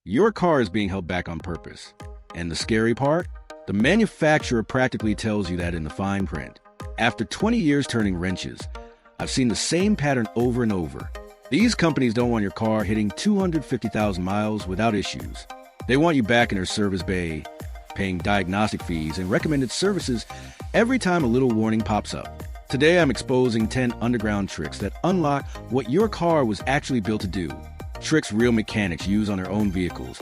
Your car is being held back on purpose. And the scary part? The manufacturer practically tells you that in the fine print. After 20 years turning wrenches, I've seen the same pattern over and over. These companies don't want your car hitting 250,000 miles without issues. They want you back in their service bay, paying diagnostic fees and recommended services every time a little warning pops up. Today I'm exposing 10 underground tricks that unlock what your car was actually built to do. Tricks real mechanics use on their own vehicles,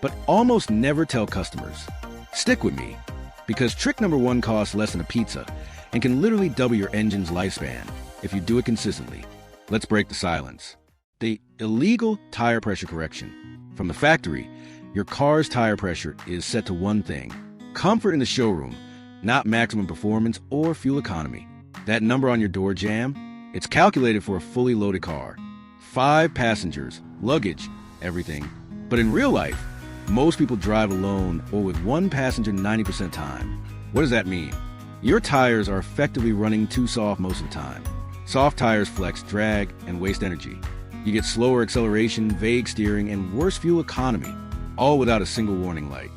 but almost never tell customers. Stick with me, because trick number 1 costs less than a pizza and can literally double your engine's lifespan if you do it consistently. Let's break the silence. The illegal tire pressure correction. From the factory, your car's tire pressure is set to one thing: comfort in the showroom, not maximum performance or fuel economy. That number on your door jamb, it's calculated for a fully loaded car. 5 passengers, luggage, everything. But in real life, most people drive alone or with 1 passenger 90% of the time. What does that mean? Your tires are effectively running too soft most of the time. Soft tires flex, drag, and waste energy. You get slower acceleration, vague steering, and worse fuel economy, all without a single warning light.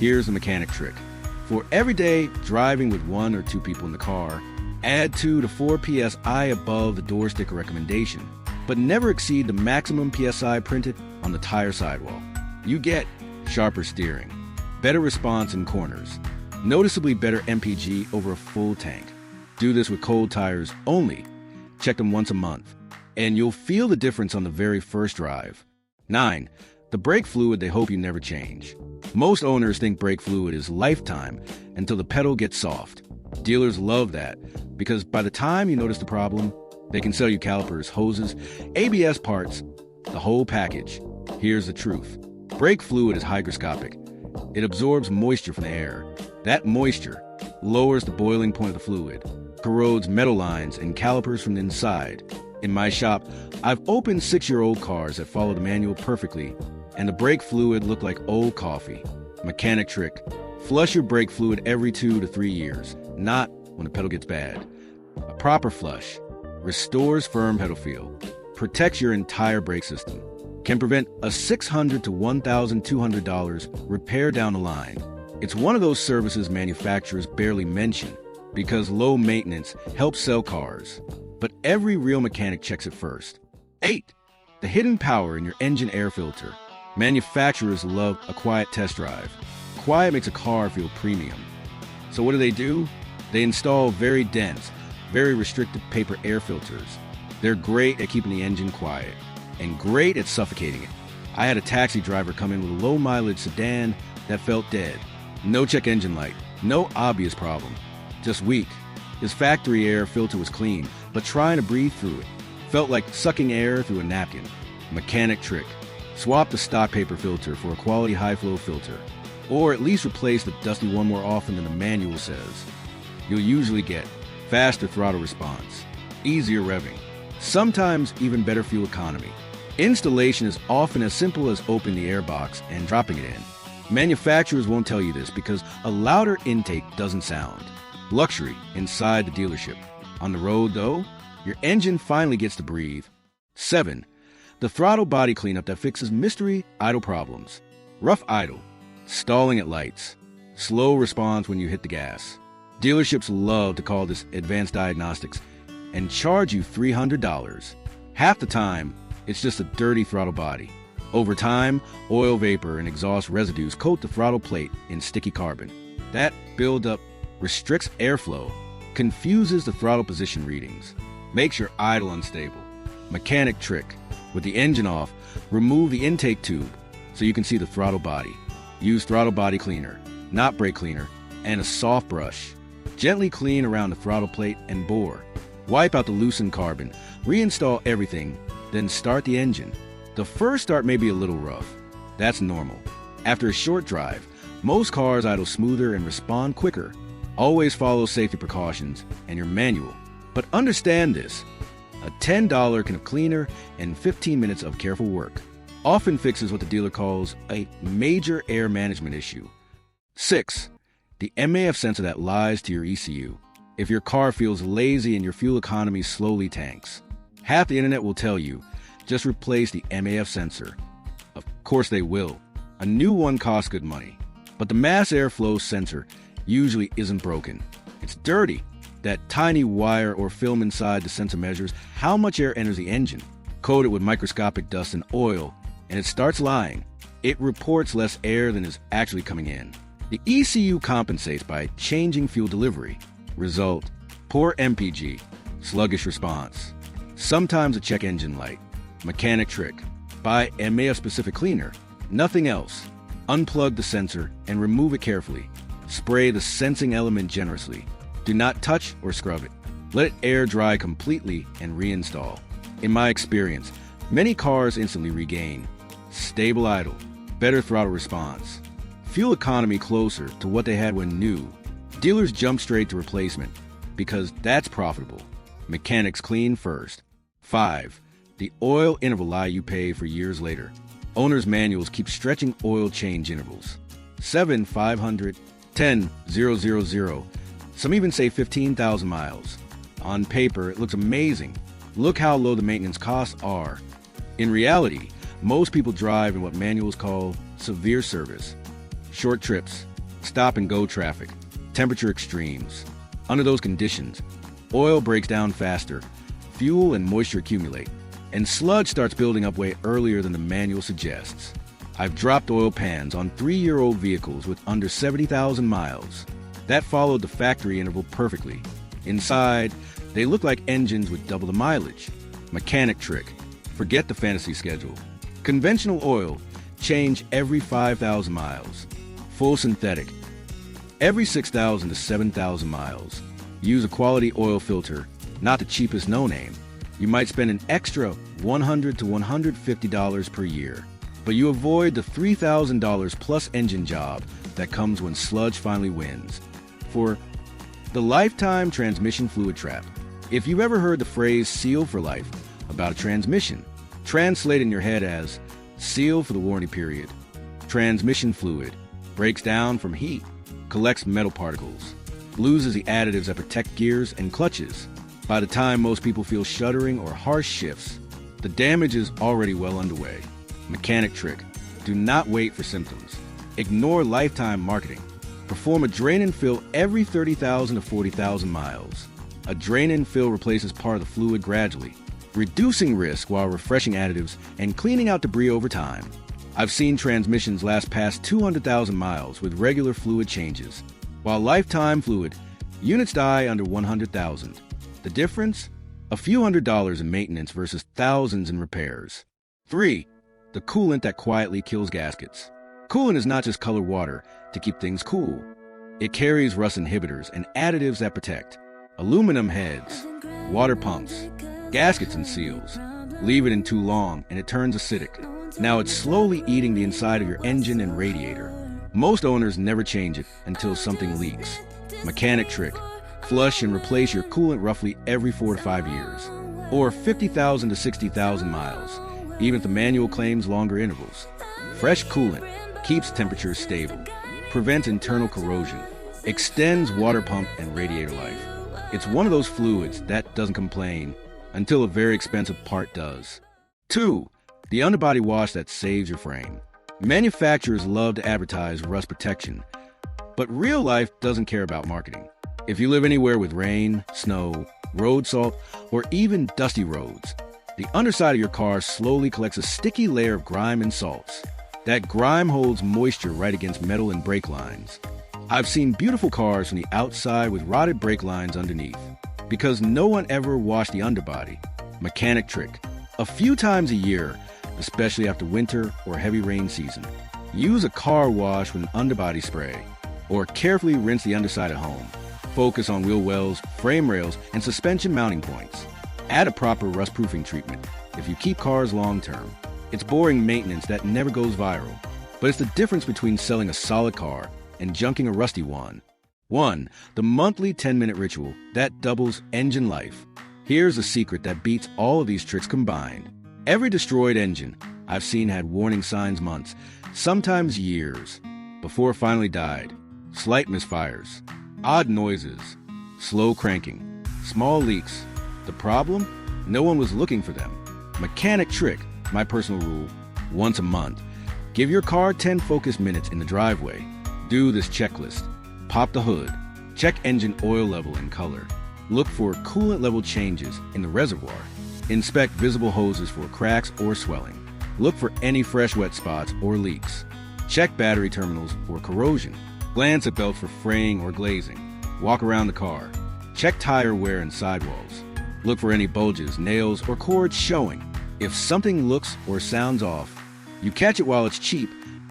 Here's the mechanic trick. For everyday driving with 1 or 2 people in the car, add 2 to 4 psi above the door sticker recommendation, but never exceed the maximum psi printed on the tire sidewall. You get sharper steering, better response in corners, noticeably better MPG over a full tank. Do this with cold tires only. Check them once a month, and you'll feel the difference on the very first drive. 9. The brake fluid they hope you never change. Most owners think brake fluid is lifetime until the pedal gets soft. Dealers love that, because by the time you notice the problem, they can sell you calipers, hoses, ABS parts, the whole package. Here's the truth. Brake fluid is hygroscopic. It absorbs moisture from the air. That moisture lowers the boiling point of the fluid, corrodes metal lines and calipers from the inside. In my shop, I've opened 6-year-old cars that follow the manual perfectly, and the brake fluid looked like old coffee. Mechanic trick. Flush your brake fluid every 2 to 3 years, not when the pedal gets bad. A proper flush restores firm pedal feel, protects your entire brake system, can prevent a $600 to $1,200 repair down the line. It's one of those services manufacturers barely mention because low maintenance helps sell cars. But every real mechanic checks it first. 8. The hidden power in your engine air filter. Manufacturers love a quiet test drive. Quiet makes a car feel premium. So what do? They install very dense, very restrictive paper air filters. They're great at keeping the engine quiet and great at suffocating it. I had a taxi driver come in with a low-mileage sedan that felt dead. No check engine light, no obvious problem, just weak. His factory air filter was clean, but trying to breathe through it felt like sucking air through a napkin. Mechanic trick. Swap the stock paper filter for a quality high-flow filter, or at least replace the dusty one more often than the manual says. You'll usually get faster throttle response, easier revving, sometimes even better fuel economy. Installation is often as simple as opening the air box and dropping it in. Manufacturers won't tell you this because a louder intake doesn't sound. Luxury inside the dealership. On the road, though, your engine finally gets to breathe. 7. The throttle body cleanup that fixes mystery idle problems. Rough idle, stalling at lights, slow response when you hit the gas. Dealerships love to call this advanced diagnostics and charge you $300. Half the time, it's just a dirty throttle body. Over time, oil vapor and exhaust residues coat the throttle plate in sticky carbon. That buildup restricts airflow, confuses the throttle position readings, makes your idle unstable. Mechanic trick. With the engine off, remove the intake tube so you can see the throttle body. Use throttle body cleaner, not brake cleaner, and a soft brush. Gently clean around the throttle plate and bore. Wipe out the loosened carbon, reinstall everything, then start the engine. The first start may be a little rough. That's normal. After a short drive, most cars idle smoother and respond quicker. Always follow safety precautions and your manual. But understand this. A $10 can of cleaner and 15 minutes of careful work often fixes what the dealer calls a major air management issue. 6. The MAF sensor that lies to your ECU. If your car feels lazy and your fuel economy slowly tanks, half the internet will tell you, just replace the MAF sensor. Of course they will. A new one costs good money, but the mass airflow sensor usually isn't broken. It's dirty. That tiny wire or film inside the sensor measures how much air enters the engine, coated with microscopic dust and oil, and it starts lying. It reports less air than is actually coming in. The ECU compensates by changing fuel delivery. Result: poor MPG, sluggish response. Sometimes a check engine light. Mechanic trick: buy a specific cleaner, nothing else. Unplug the sensor and remove it carefully. Spray the sensing element generously. Do not touch or scrub it. Let it air dry completely and reinstall. In my experience, many cars instantly regain stable idle, better throttle response, fuel economy closer to what they had when new. Dealers jump straight to replacement because that's profitable. Mechanics clean first. 5. The oil interval lie you pay for years later. Owner's manuals keep stretching oil change intervals. 7, 500, 10, 000. Some even say 15,000 miles. On paper, it looks amazing. Look how low the maintenance costs are. In reality, most people drive in what manuals call severe service. Short trips, stop-and-go traffic, temperature extremes. Under those conditions, oil breaks down faster, fuel and moisture accumulate, and sludge starts building up way earlier than the manual suggests. I've dropped oil pans on 3-year-old vehicles with under 70,000 miles. That followed the factory interval perfectly. Inside, they look like engines with double the mileage. Mechanic trick: forget the fantasy schedule. Conventional oil, change every 5,000 miles. Full synthetic, every 6,000 to 7,000 miles. Use a quality oil filter, not the cheapest no-name. You might spend an extra $100 to $150 per year, but you avoid the $3,000 plus engine job that comes when sludge finally wins. For the lifetime transmission fluid trap. If you've ever heard the phrase seal for life about a transmission, translate in your head as seal for the warranty period. Transmission fluid breaks down from heat, collects metal particles, loses the additives that protect gears and clutches. By the time most people feel shuddering or harsh shifts, the damage is already well underway. Mechanic trick: do not wait for symptoms. Ignore lifetime marketing. Perform a drain and fill every 30,000 to 40,000 miles. A drain and fill replaces part of the fluid gradually, reducing risk while refreshing additives and cleaning out debris over time. I've seen transmissions last past 200,000 miles with regular fluid changes, while lifetime fluid units die under 100,000. The difference? A few $100s in maintenance versus thousands in repairs. 3. The coolant that quietly kills gaskets. Coolant is not just colored water to keep things cool. It carries rust inhibitors and additives that protect. Aluminum heads, water pumps, gaskets and seals. Leave it in too long and it turns acidic. Now it's slowly eating the inside of your engine and radiator. Most owners never change it until something leaks. Mechanic trick: flush and replace your coolant roughly every 4 to 5 years, or 50,000 to 60,000 miles, even if the manual claims longer intervals. Fresh coolant keeps temperatures stable, prevents internal corrosion, extends water pump and radiator life. It's one of those fluids that doesn't complain until a very expensive part does. 2. The underbody wash that saves your frame. Manufacturers love to advertise rust protection, but real life doesn't care about marketing. If you live anywhere with rain, snow, road salt, or even dusty roads, the underside of your car slowly collects a sticky layer of grime and salts. That grime holds moisture right against metal and brake lines. I've seen beautiful cars from the outside with rotted brake lines underneath, because no one ever washed the underbody. Mechanic trick: a few times a year, especially after winter or heavy rain season, use a car wash with an underbody spray, or carefully rinse the underside at home. Focus on wheel wells, frame rails, and suspension mounting points. Add a proper rust-proofing treatment if you keep cars long-term. It's boring maintenance that never goes viral, but it's the difference between selling a solid car and junking a rusty one. 1. The monthly 10-minute ritual that doubles engine life. Here's a secret that beats all of these tricks combined. Every destroyed engine I've seen had warning signs months, sometimes years, before it finally died. Slight misfires, odd noises, slow cranking, small leaks. The problem? No one was looking for them. Mechanic trick: my personal rule: once a month. Give your car 10 focused minutes in the driveway. Do this checklist. Pop the hood. Check engine oil level and color. Look for coolant level changes in the reservoir. Inspect visible hoses for cracks or swelling. Look for any fresh wet spots or leaks. Check battery terminals for corrosion. Glance at belts for fraying or glazing. Walk around the car. Check tire wear and sidewalls. Look for any bulges, nails, or cords showing. If something looks or sounds off, you catch it while it's cheap,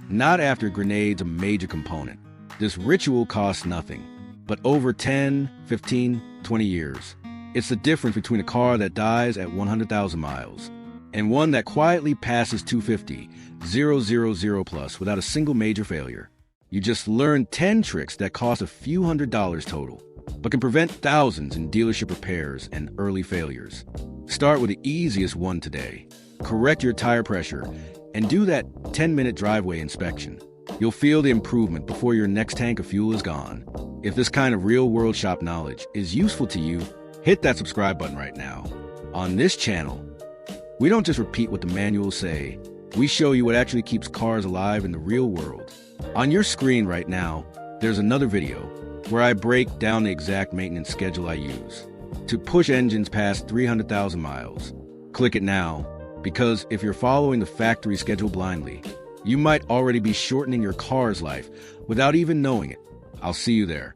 not after it grenades a major component. This ritual costs nothing, but over 10, 15, 20 years. It's the difference between a car that dies at 100,000 miles and one that quietly passes 250, 000 plus without a single major failure. You just learned 10 tricks that cost a few $100s total, but can prevent thousands in dealership repairs and early failures. Start with the easiest one today. Correct your tire pressure and do that 10-minute driveway inspection. You'll feel the improvement before your next tank of fuel is gone. If this kind of real-world shop knowledge is useful to you, hit that subscribe button right now. On this channel, we don't just repeat what the manuals say. We show you what actually keeps cars alive in the real world. On your screen right now, there's another video where I break down the exact maintenance schedule I use to push engines past 300,000 miles. Click it now, because if you're following the factory schedule blindly, you might already be shortening your car's life without even knowing it. I'll see you there.